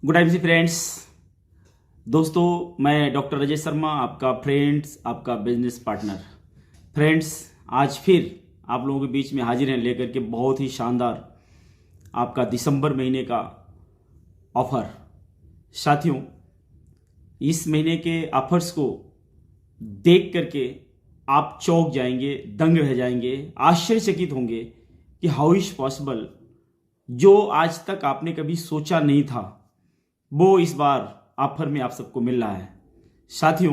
Good evening friends. दोस्तों, मैं doctor Ajay Sharma, आपका फ्रेंड्स, आपका बिजनेस पार्टनर। फ्रेंड्स, आज फिर आप लोगों के बीच में हाजिर हैं लेकर के बहुत ही शानदार आपका दिसंबर महीने का ऑफर। साथियों, इस महीने के ऑफर्स को देख करके आप चौंक जाएंगे, दंग रह जाएंगे, आश्चर्यचकित होंगे कि हाउ इज पॉसिबल। जो आज तक आपने कभी सोचा नहीं था वो इस बार ऑफर में आप सबको मिल रहा है। साथियों,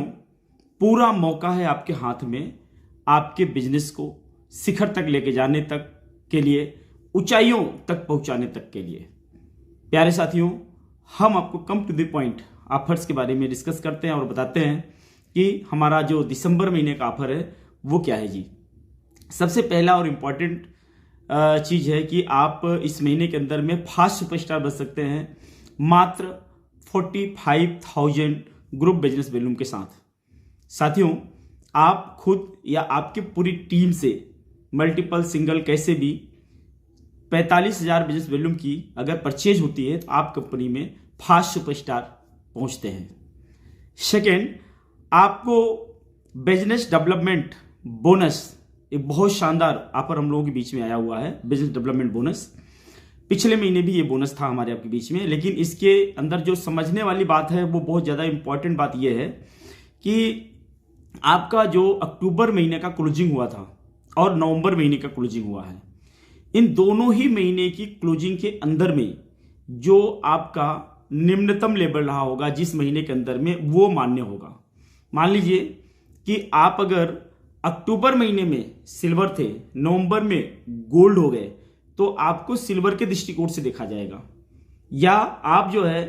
पूरा मौका है आपके हाथ में, आपके बिजनेस को शिखर तक लेके जाने तक के लिए, ऊंचाइयों तक पहुंचाने तक के लिए। प्यारे साथियों, हम आपको come to the point offers के बारे में डिस्कस करते हैं और बताते हैं कि हमारा जो दिसंबर महीने का ऑफर है वो क्या है जी। सबसे पहला और इम्पॉर्टेंट चीज़ है कि आप इस महीने के अंदर में फास्ट सुपरस्टार बन सकते हैं मात्र 45,000 ग्रुप बिजनेस वॉल्यूम के साथ। साथियों, आप खुद या आपकी पूरी टीम से मल्टीपल सिंगल कैसे भी 45,000 बिजनेस वॉल्यूम की अगर परचेज होती है तो आप कंपनी में फास्ट सुपरस्टार पहुंचते हैं। सेकेंड, आपको बिजनेस डेवलपमेंट बोनस, एक बहुत शानदार ऑफर हम लोगों के बीच में आया हुआ है, बिजनेस डेवलपमेंट बोनस। पिछले महीने भी ये बोनस था हमारे आपके बीच में, लेकिन इसके अंदर जो समझने वाली बात है वो बहुत ज़्यादा इंपॉर्टेंट बात ये है कि आपका जो अक्टूबर महीने का क्लोजिंग हुआ था और नवंबर महीने का क्लोजिंग हुआ है, इन दोनों ही महीने की क्लोजिंग के अंदर में जो आपका निम्नतम लेवल रहा होगा जिस महीने के अंदर में, वो मान्य होगा। मान लीजिए कि आप अगर अक्टूबर महीने में सिल्वर थे, नवंबर में गोल्ड हो गए, तो आपको सिल्वर के दृष्टिकोण से देखा जाएगा। या आप जो है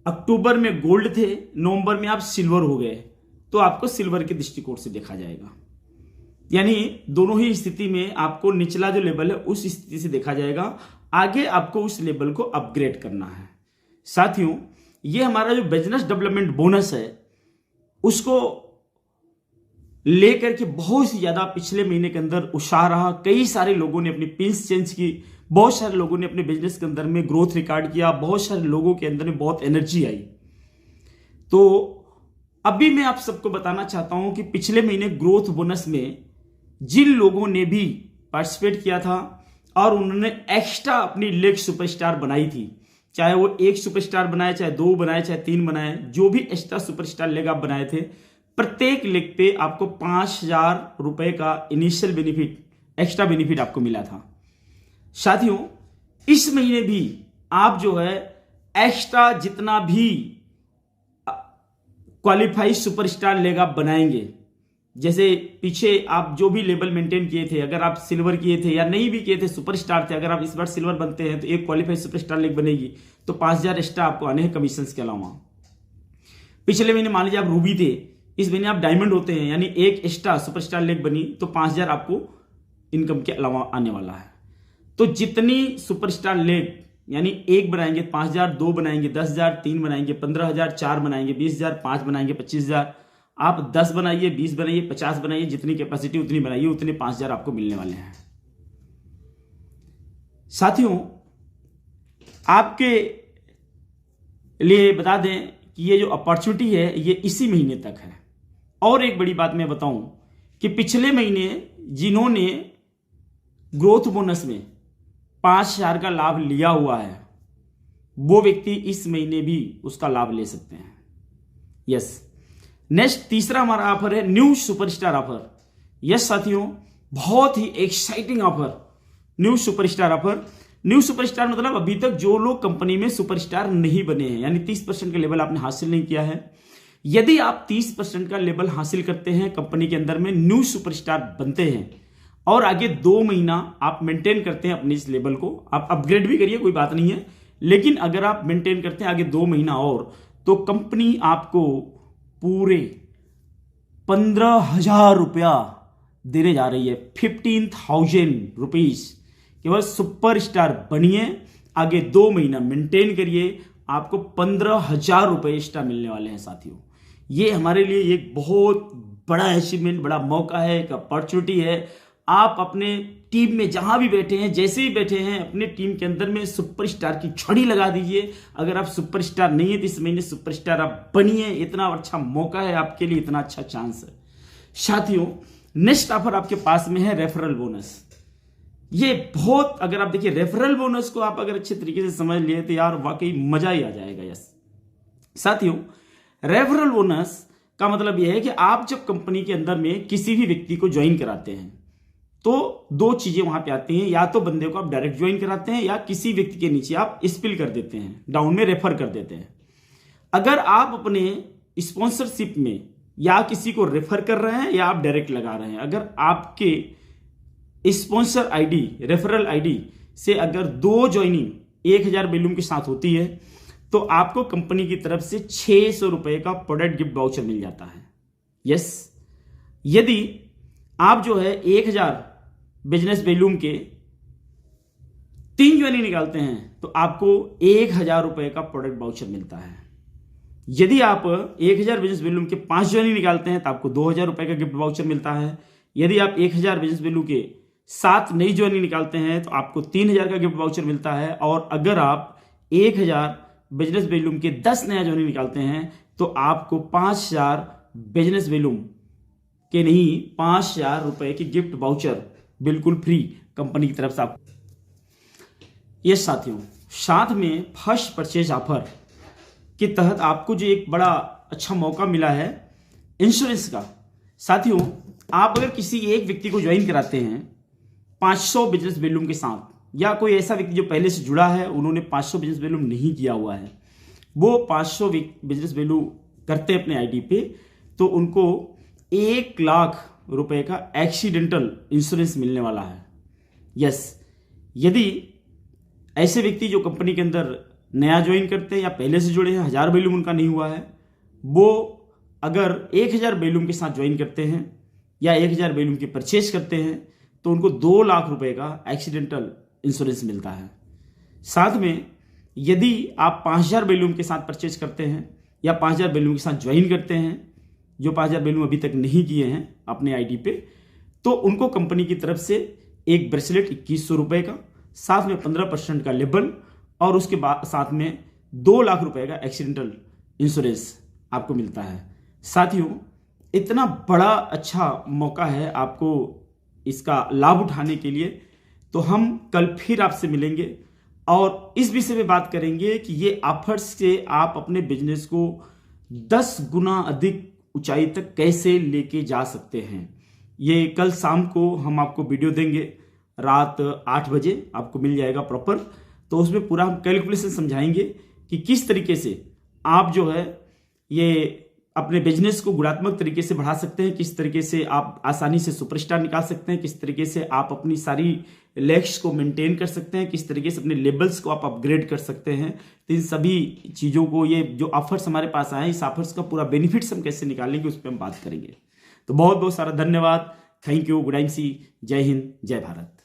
अक्टूबर में गोल्ड थे, नवंबर में आप सिल्वर हो गए, तो आपको सिल्वर के दृष्टिकोण से देखा जाएगा। यानी दोनों ही स्थिति में आपको निचला जो लेवल है उस स्थिति से देखा जाएगा, आगे आपको उस लेवल को अपग्रेड करना है। साथियों, ये हमारा जो बिजनेस डेवलपमेंट बोनस है उसको लेकर के बहुत ही ज्यादा पिछले महीने के अंदर उत्साह रहा। कई सारे लोगों ने अपनी पिन्स चेंज की, बहुत सारे लोगों ने अपने बिजनेस के अंदर में ग्रोथ रिकॉर्ड किया, बहुत सारे लोगों के अंदर में बहुत एनर्जी आई। तो अभी मैं आप सबको बताना चाहता हूं कि पिछले महीने ग्रोथ बोनस में जिन लोगों ने भी पार्टिसिपेट किया था और उन्होंने एक्स्ट्रा अपनी लेग सुपरस्टार बनाई थी, चाहे वो एक सुपरस्टार बनाए, चाहे दो बनाए, चाहे तीन बनाए, जो भी एक्स्ट्रा सुपरस्टार लेग आप बनाए थे, प्रत्येक लेग पे आपको 5,000 रुपए का इनिशियल बेनिफिट, एक्स्ट्रा बेनिफिट आपको मिला था। साथियों, इस महीने भी आप जो है एक्स्ट्रा जितना भी क्वालिफाइड सुपरस्टार लेग आप बनाएंगे, जैसे पीछे आप जो भी लेवल मेंटेन किए थे, अगर आप सिल्वर किए थे या नहीं भी किए थे, सुपरस्टार थे, अगर आप इस बार सिल्वर बनते हैं तो एक क्वालिफाइड सुपरस्टार लेग बनेगी, तो 5,000 एक्स्ट्रा आपको आने हैं कमीशन के अलावा। पिछले महीने मान लीजिए आप रूबी थे, इस महीने आप डायमंड होते हैं, यानी एक एक्स्ट्रा सुपरस्टार लेग बनी तो 5,000 आपको इनकम के अलावा आने वाला है। तो जितनी सुपरस्टार लेग यानी एक बनाएंगे 5,000, दो बनाएंगे 10,000, तीन बनाएंगे 15,000, चार बनाएंगे 20,000, पांच बनाएंगे 25,000, आप 10 बनाइए, 20 बनाइए, 50 बनाइए, जितनी कैपेसिटी उतनी बनाइए, उतने 5,000 आपको मिलने वाले हैं। साथियों, आपके लिए बता दें कि ये जो अपॉर्चुनिटी है ये इसी महीने तक है। और एक बड़ी बात मैं बताऊं कि पिछले महीने जिन्होंने ग्रोथ बोनस में 5,000 का लाभ लिया हुआ है वो व्यक्ति इस महीने भी उसका लाभ ले सकते हैं। यस, नेक्स्ट तीसरा हमारा ऑफर है न्यू सुपरस्टार ऑफर। यस साथियों, बहुत ही exciting offer, new superstar offer. New superstar मतलब अभी तक जो लोग कंपनी में सुपरस्टार नहीं बने हैं, यानी 30% का लेवल आपने हासिल नहीं किया है। यदि आप 30% का लेवल हासिल करते हैं कंपनी के अंदर में, न्यू सुपरस्टार बनते हैं और आगे 2 महीना आप मेंटेन करते हैं अपने इस लेवल को, आप अपग्रेड भी करिए, कोई बात नहीं है, लेकिन अगर आप मेंटेन करते हैं आगे 2 महीना और, तो कंपनी आपको पूरे 15,000 रुपया देने जा रही है। 15,000 रुपीज केवल सुपरस्टार बनिए, आगे 2 महीना मेंटेन करिए, आपको 15,000 रुपए एक्स्ट्रा मिलने वाले हैं। साथियों, ये हमारे लिए एक बहुत बड़ा अचीवमेंट, बड़ा मौका है, एक अपॉर्चुनिटी है। आप अपने टीम में जहां भी बैठे हैं, जैसे ही बैठे हैं, अपने टीम के अंदर में सुपरस्टार की छड़ी लगा दीजिए। अगर आप सुपरस्टार नहीं है तो इस महीने सुपरस्टार आप बनिए। इतना अच्छा मौका है आपके लिए, इतना अच्छा चांस है। साथियों, नेक्स्ट ऑफर आपके पास में है रेफरल बोनस। ये बहुत, अगर आप देखिए रेफरल बोनस को आप अगर अच्छे तरीके से समझ लिए तो यार वाकई मजा ही आ जाएगा। यस साथियों, रेफरल बोनस का मतलब यह है कि आप जब कंपनी के अंदर में किसी भी व्यक्ति को ज्वाइन कराते हैं तो दो चीजें वहां पे आती हैं। या तो बंदे को आप डायरेक्ट ज्वाइन कराते हैं या किसी व्यक्ति के नीचे आप स्पिल कर देते हैं, डाउन में रेफर कर देते हैं। अगर आप अपने स्पॉन्सरशिप में या किसी को रेफर कर रहे हैं या आप डायरेक्ट लगा रहे हैं, अगर आपके स्पॉन्सर आईडी, रेफरल आईडी से अगर 2 ज्वाइनिंग 1000 वैल्यूम के साथ होती है तो आपको कंपनी की तरफ से 600 रुपए का प्रोडक्ट गिफ्ट वाउचर मिल जाता है। यस, यदि आप जो है 1000 बिजनेस वैल्यूम के 3 ज्वाइनिंग निकालते हैं तो आपको 1000 रुपए का प्रोडक्ट वाउचर मिलता है। यदि आप 1000 बिजनेस वैल्यूम के 5 ज्वाइनिंग निकालते हैं तो आपको 2000 रुपए का गिफ्ट वाउचर मिलता है। यदि आप 1000 बिजनेस वैल्यू के 7 नई ज्वाइनिंग निकालते हैं तो आपको 3000 का गिफ्ट वाउचर मिलता है। और अगर आप 1000 बिजनेस वैल्यूम के 10 नया ज्वाइनिंग निकालते हैं तो आपको 5000 बिजनेस वैल्यूम के नहीं 5000 रुपए की गिफ्ट वाउचर बिल्कुल फ्री कंपनी की तरफ से आपको। ये साथियों, साथ में फर्स्ट परचेज ऑफर के तहत आपको जो एक बड़ा अच्छा मौका मिला है इंश्योरेंस का। साथियों, आप अगर किसी एक व्यक्ति को ज्वाइन कराते हैं 500 बिजनेस वैल्यूम के साथ, या कोई ऐसा व्यक्ति जो पहले से जुड़ा है उन्होंने 500 बिजनेस वैल्यूम नहीं किया हुआ है, वो 500 बिजनेस वैल्यू करते हैं अपने आईडी पे, तो उनको 1 लाख रुपए का एक्सीडेंटल इंश्योरेंस मिलने वाला है। यस, यदि ऐसे व्यक्ति जो कंपनी के अंदर नया ज्वाइन करते हैं या पहले से जुड़े हैं, 1000 वैल्यूम उनका नहीं हुआ है, वो अगर 1000 वैल्यूम के साथ ज्वाइन करते हैं या 1000 वैल्यूम की परचेज करते हैं तो उनको 2 लाख रुपए का एक्सीडेंटल इंश्योरेंस मिलता है। साथ में यदि आप 5000 वैल्यूम के साथ परचेज करते हैं या 5000 वैल्यूम के साथ ज्वाइन करते हैं, जो 5000 वैल्यूम अभी तक नहीं किए हैं अपने आईडी पे, तो उनको कंपनी की तरफ से एक ब्रेसलेट 2100 रुपए का, साथ में 15% का लेबल और उसके बाद साथ में 2 लाख रुपए का एक्सीडेंटल इंश्योरेंस आपको मिलता है। साथियों, इतना बड़ा अच्छा मौका है आपको इसका लाभ उठाने के लिए, तो हम कल फिर आपसे मिलेंगे और इस विषय में बात करेंगे कि ये ऑफर्स से आप अपने बिजनेस को 10 गुना अधिक ऊंचाई तक कैसे लेके जा सकते हैं। ये कल शाम को हम आपको वीडियो देंगे, रात 8 बजे आपको मिल जाएगा प्रॉपर। तो उसमें पूरा हम कैलकुलेशन समझाएंगे कि किस तरीके से आप जो है ये अपने बिजनेस को गुणात्मक तरीके से बढ़ा सकते हैं, किस तरीके से आप आसानी से सुपरस्टार निकाल सकते हैं, किस तरीके से आप अपनी सारी लेग्स को मेंटेन कर सकते हैं, किस तरीके से अपने लेवल्स को आप अपग्रेड कर सकते हैं। तो इन सभी चीज़ों को, ये जो ऑफर्स हमारे पास आए, इस ऑफर्स का पूरा बेनिफिट्स हम कैसे निकालेंगे उस पर हम बात करेंगे। तो बहुत बहुत सारा धन्यवाद। Thank you. गुड नाइट सी। जय हिंद, जय भारत।